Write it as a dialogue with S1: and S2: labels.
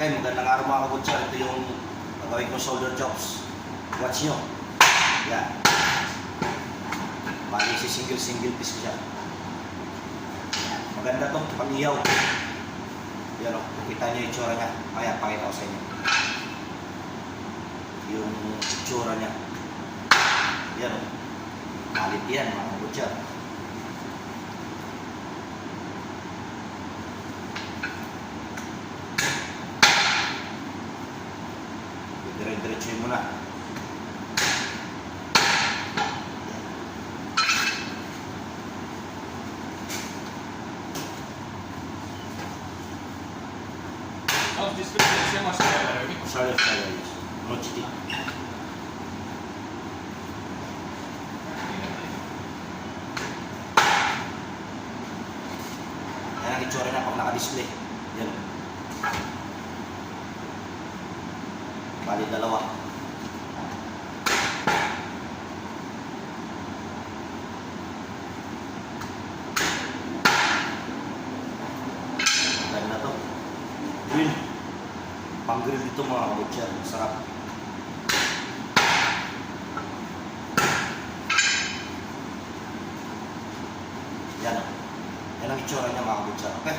S1: Okay, magandang araw mga kabutsa. Ito yung gagawin kong shoulder chops. Watch nyo. Yan. Bali si single piece ko siya. Maganda to, pag-iyaw. Yan o, kita nyo yung itsura niya. Kaya pakita ko sa inyo. Yung itsura niya. Yan o. Malit yan mga kabutsa. Dire-diretsuhin mo na.
S2: Description siya mas kaya rin.
S1: Sorry, no cheating. Yan ang itsura na pag naka-display. Yan. Bali dalawa. Dahil na to. Grill. Pang-grill dito mga kabutsa. Masarap. Yan. Yan ang itsura niya mga kabutsa. Okay?